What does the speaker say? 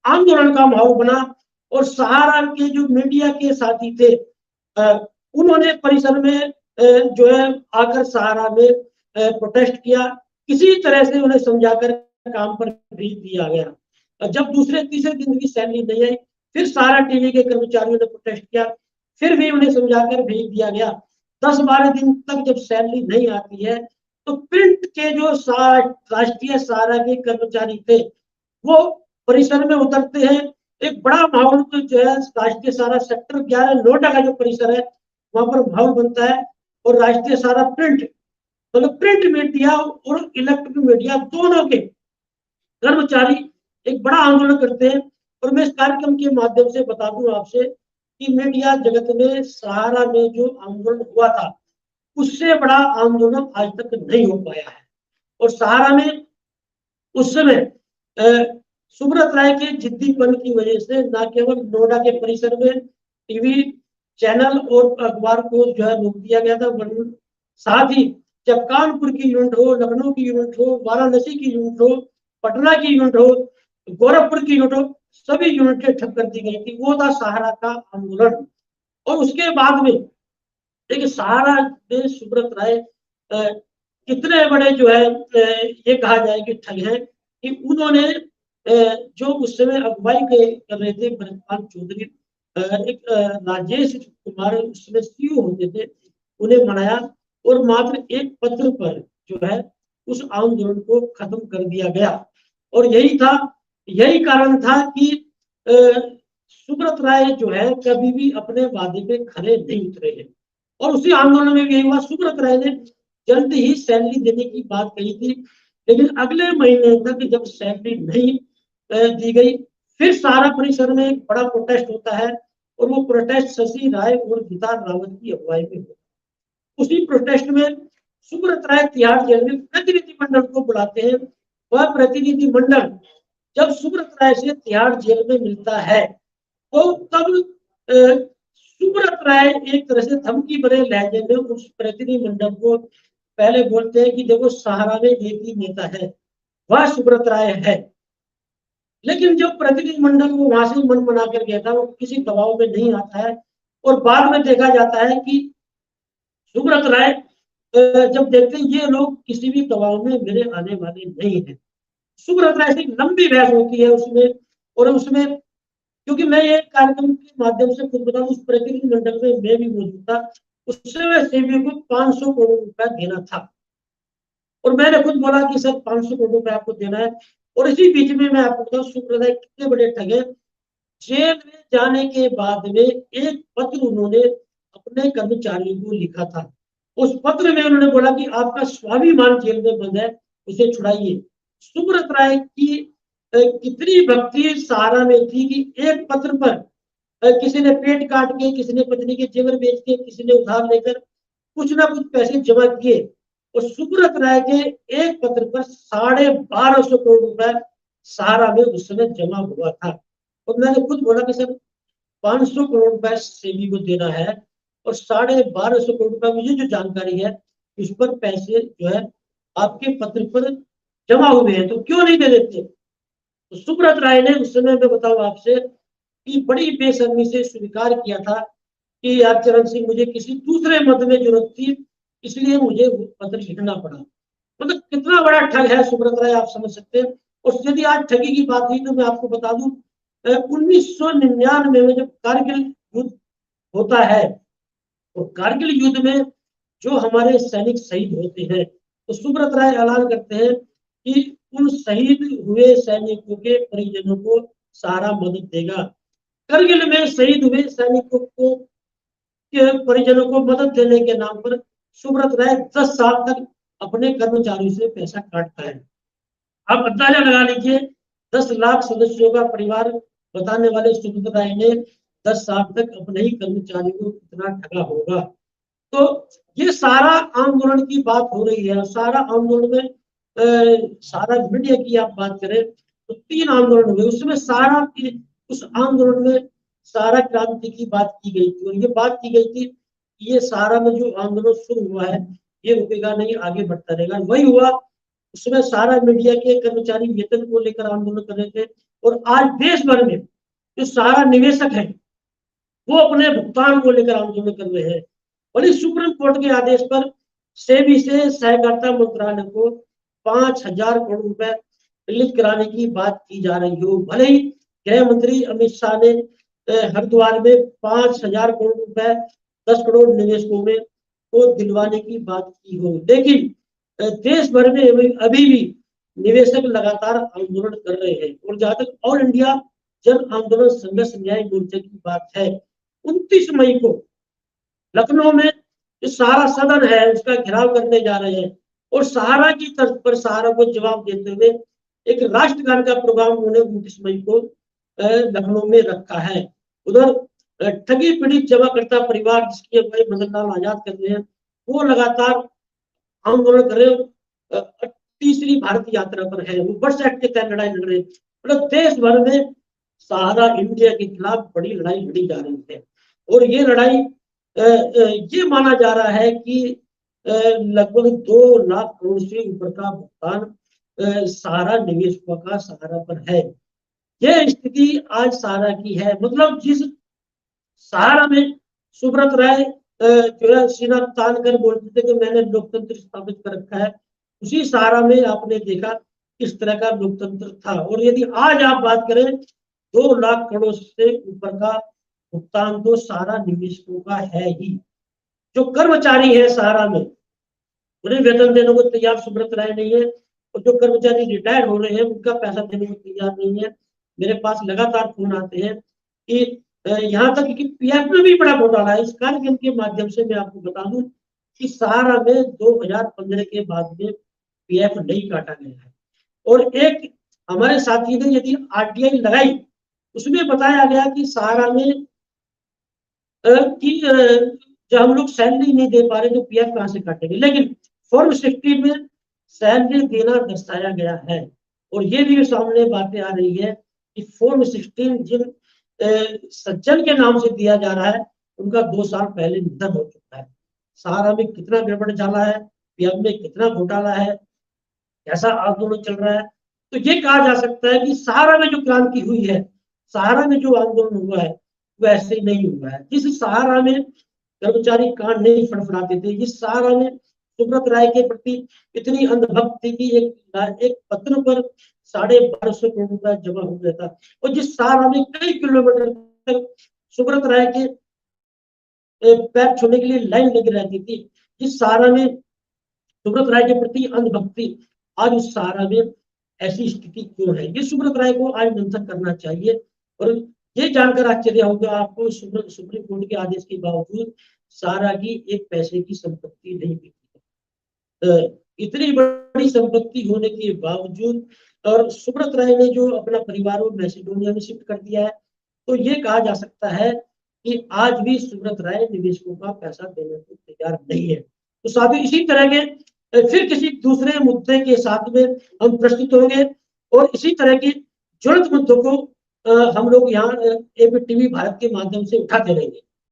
आंदोलन का माहौल बना और सहारा के जो मीडिया के साथी थे उन्होंने परिसर में जो है आकर सहारा में प्रोटेस्ट किया। किसी तरह से उन्हें समझाकर काम पर भेज दिया गया। जब दूसरे तीसरे दिन की सैलरी नहीं आई, फिर सहारा टीवी के कर्मचारियों ने प्रोटेस्ट किया, फिर भी उन्हें समझाकर भेज दिया गया। 10-12 दिन तक जब सैलरी नहीं आती है तो प्रिंट के जो राष्ट्रीय सहारा के कर्मचारी थे वो परिसर में उतरते हैं। एक बड़ा माहौल जो है राष्ट्रीय सहारा सेक्टर 11 नोएडा का जो परिसर है वहां पर माहौल बनता है। और राष्ट्रीय सहारा प्रिंट मतलब प्रिंट मीडिया और इलेक्ट्रॉनिक मीडिया दोनों के कर्मचारी एक बड़ा आंदोलन करते हैं। और मैं इस कार्यक्रम के माध्यम से बता दूं आपसे कि मीडिया जगत में सहारा में जो आंदोलन हुआ था उससे बड़ा आंदोलन आज तक नहीं हो पाया है। और सहारा में उस समय सुब्रत राय के जिद्दीपन की वजह से न केवल नोएडा के परिसर में टीवी चैनल और अखबार को जो है रोक दिया गया था, साथ ही जब कानपुर की यूनिट हो, लखनऊ की यूनिट हो, वाराणसी की यूनिट हो, पटना की यूनिट हो, गोरखपुर की यूनिट हो, सभी यूनिटें ठप कर दी गई थी। वो था सहारा का आंदोलन। और उसके बाद में देखिए सहारा में सुब्रत राय कितने बड़े जो है ये कहा जाए कि ठग है कि उन्होंने जो उस समय अगुवाई कर रहे थे ब्रजपाल चौधरी, एक राजेश कुमार उस समय सीईओ होते थे, उन्हें मनाया और मात्र एक पत्र पर जो है उस आंदोलन को खत्म कर दिया गया। और यही कारण था कि सुब्रत राय जो है कभी भी अपने वादे पे खरे नहीं उतरे हैं। और उसी आंदोलन में यही हुआ, सुब्रत राय ने जल्द ही सैलरी देने की बात कही थी, लेकिन अगले महीने तक जब सैलरी नहीं दी गई, फिर सहारा परिसर में एक बड़ा प्रोटेस्ट होता है और वो प्रोटेस्ट शशि राय और गितार रावत की अगुवाई में होता है। उसी प्रोटेस्ट में सुब्रत राय तिहाड़ जेल में प्रतिनिधिमंडल को बुलाते हैं। वह प्रतिनिधिमंडल जब सुब्रत राय से तिहाड़ जेल में मिलता है तो तब सुब्रत राय एक तरह से धमकी भरे लहजे में उस प्रतिनिधिमंडल को पहले बोलते हैं कि देखो सहारा में एक ही नेता है, वह सुब्रत राय है। लेकिन जो प्रतिनिधिमंडल वो वहां से मन बना कर गया था वो किसी दबाव में नहीं आता है। और बाद में देखा जाता है कि सुब्रत राय जब देखते हैं ये लोग किसी भी दबाव में मेरे आने वाले नहीं है, सुब्रत राय से लंबी बहस होती है उसमें। और उसमें क्योंकि मैं ये कार्यक्रम के माध्यम से खुद बताऊं, उस प्रतिनिधिमंडल में मैं भी मौजूद था, उससे सेबी को 500 करोड़ रुपया देना था और मैंने खुद बोला कि सर 500 करोड़ रुपया आपको देना है। और इसी बीच में मैं आपको बताऊं सुब्रत राय कितने बड़े ठग हैं। जेल में जाने के बाद में एक पत्र उन्होंने अपने कर्मचारियों को लिखा था। उस पत्र में उन्होंने बोला कि आपका स्वाभिमान जेल में बंद है, उसे छुड़ाइए। सुब्रत राय की कितनी भक्ति सहारा में थी कि एक पत्र पर किसी ने पेट काट के, किसी ने पत्नी के जेवर बेच के, किसी ने उधार लेकर कुछ ना कुछ पैसे जमा किए और सुब्रत राय के एक पत्र पर 1250 करोड़ रुपए सहारा में उस समय जमा हुआ था। और मैंने खुद बोला कि सर 500 करोड़ रुपए सेबी को देना है और 1250 करोड़ रुपए, मुझे जो जानकारी है उस पर पैसे जो है आपके पत्र पर जमा हुए हैं, तो क्यों नहीं दे देते। तो सुब्रत राय ने उस समय मैं बताऊं आपसे कि बड़ी बेशर्मी से स्वीकार किया था कि यार चरण सिंह मुझे किसी दूसरे मद में जरूरत थी, इसलिए मुझे वो पत्र लिखना पड़ा। मतलब कितना बड़ा ठग है सुब्रत राय, आप समझ सकते हैं। और यदि आज ठगी की बात हुई तो मैं आपको बता दूं 1999 में जब कारगिल युद्ध होता है तो कारगिल युद्ध में जो हमारे सैनिक शहीद होते हैं तो सुब्रत राय ऐलान करते हैं कि उन शहीद हुए सैनिकों के परिजनों को सारा मदद देगा। करगिल में शहीद हुए सैनिकों को के परिजनों को मदद देने के नाम पर सुब्रत राय 10 साल तक अपने कर्मचारियों से पैसा काटता है। आप अंदाजा लगा लीजिए 10 लाख सदस्यों का परिवार बताने वाले सुब्रत राय ने 10 साल तक अपने ही कर्मचारियों को कितना ठगा होगा। तो ये सारा आंदोलन की बात हो रही है। सारा आंदोलन में सारा मीडिया की आप बात करें तो 3 आंदोलन हुए, उसमें सारा उस आंदोलन में सारा क्रांति की बात की गई थी। और ये बात की गई थी कि ये सारा में जो आंदोलन शुरू हुआ है ये रुकेगा नहीं, आगे बढ़ता रहेगा। वही हुआ। उसमें सारा मीडिया के कर्मचारी वेतन को लेकर आंदोलन कर रहे थे, और आज देश भर में जो सारा निवेशक है वो अपने भुगतान को लेकर आंदोलन कर रहे हैं। वही सुप्रीम कोर्ट के आदेश पर सेबी से सहकारिता मंत्रालय को 5,000 करोड़ रुपए रिलीज कराने की बात की जा रही हो। भले ही गृह मंत्री अमित शाह ने हरिद्वार में 5,000 करोड़ रुपए 10 करोड़ निवेशकों में को दिलवाने की बात की हो, लेकिन देश भर में अभी भी निवेशक लगातार आंदोलन कर रहे हैं। और जहां तक ऑल इंडिया जन आंदोलन संघर्ष न्याय मोर्चे की बात है, 29 मई को लखनऊ में जो सहारा सदन है उसका घेराव करने जा रहे हैं और सहारा की तर्ज पर सहारा को जवाब देते हुए एक राष्ट्रगान का प्रोग्राम उन्होंने 29 मई को लखनऊ में रखा है। उधर ठगी पीड़ित जमाकर्ता परिवार जिसकी अगुवाई मदन लाल आजाद कर रहे हैं, वो लगातार आंदोलन कर रहे हैं, तीसरी भारत यात्रा पर है, वो बर्ड्स एक्ट के तहत लड़ाई लड़ रहे हैं। मतलब देश भर में सहारा इंडिया के खिलाफ बड़ी लड़ाई लड़ी जा रही है और ये लड़ाई ये माना जा रहा है कि लगभग 2 लाख करोड़ से ऊपर का भुगतान सहारा निवेशकों का सहारा पर है। यह स्थिति आज सहारा की है। मतलब जिस सहारा में सुब्रत राय जो है सीना तान कर बोलते थे कि मैंने लोकतंत्र स्थापित कर रखा है, उसी सहारा में आपने देखा इस तरह का लोकतंत्र था। और यदि आज आप बात करें 2 लाख करोड़ से ऊपर का भुगतान तो सहारा निवेशकों का है ही। जो कर्मचारी है सहारा में उन्हें वेतन देने को तैयार सुब्रत राय नहीं है और जो कर्मचारी रिटायर हो रहे हैं उनका पैसा देने को तैयार नहीं है। मेरे पास लगातार फोन आते हैं कि यहाँ तक कि पीएफ में भी बड़ा घोटाला है। इस कार्यक्रम के माध्यम से मैं आपको बता दूं कि सहारा में 2015 के बाद में पीएफ नहीं काटा गया है। और एक हमारे साथी ने यदि आरटीआई लगाई उसमें बताया गया कि सहारा में कि जब हम लोग सैलरी नहीं दे पा रहे तो पीएफ कहां से काटेंगे, लेकिन फॉर्म 16 में सैलरी देना दर्शाया गया है। और ये भी सामने बातें आ रही है कि फॉर्म 16 जिन सज्जन के नाम से दिया जा रहा है उनका 2 साल पहले निधन हो चुका है। सहारा में कितना गड़बड़ झाला है, पीएफ में कितना घोटाला है, कैसा आंदोलन चल रहा है। तो ये कहा जा सकता है कि सहारा में जो क्रांति हुई है, सहारा में जो आंदोलन हुआ है वो ऐसे ही नहीं हुआ है। जिस सहारा में कर्मचारी कान नहीं फड़फड़ाते थे, जिस सहारा में सुब्रत राय के प्रति इतनी अंधभक्ति की एक पत्र पर 1250 करोड़ रुपया जमा हो गया था, और जिस सहारा में कई किलोमीटर तक सुब्रत राय के पैर छूने के लिए लाइन लगी रहती थी, जिस सहारा में सुब्रत राय के प्रति अंधभक्ति, आज उस सहारा में ऐसी स्थिति क्यों है, ये सुब्रत राय को आज मंथन करना चाहिए। और ये जानकर आश्चर्य होगा आपको, सुप्रीम कोर्ट के आदेश के बावजूद सहारा की एक पैसे की संपत्ति नहीं बिकी है। इतनी बड़ी संपत्ति होने के बावजूद, और सुब्रत राय ने जो अपना परिवार वो मैसेडोनिया में शिफ्ट कर दिया है, तो ये कहा जा सकता है कि आज भी सुब्रत राय निवेशकों का पैसा देने को तैयार नहीं है। तो साथियों, इसी तरह के फिर किसी दूसरे मुद्दे के साथ में हम प्रस्तुत होंगे और इसी तरह की ज्वलंत मुद्दों को हम लोग यहाँ एबीपी टीवी भारत के माध्यम से उठाते रहेंगे।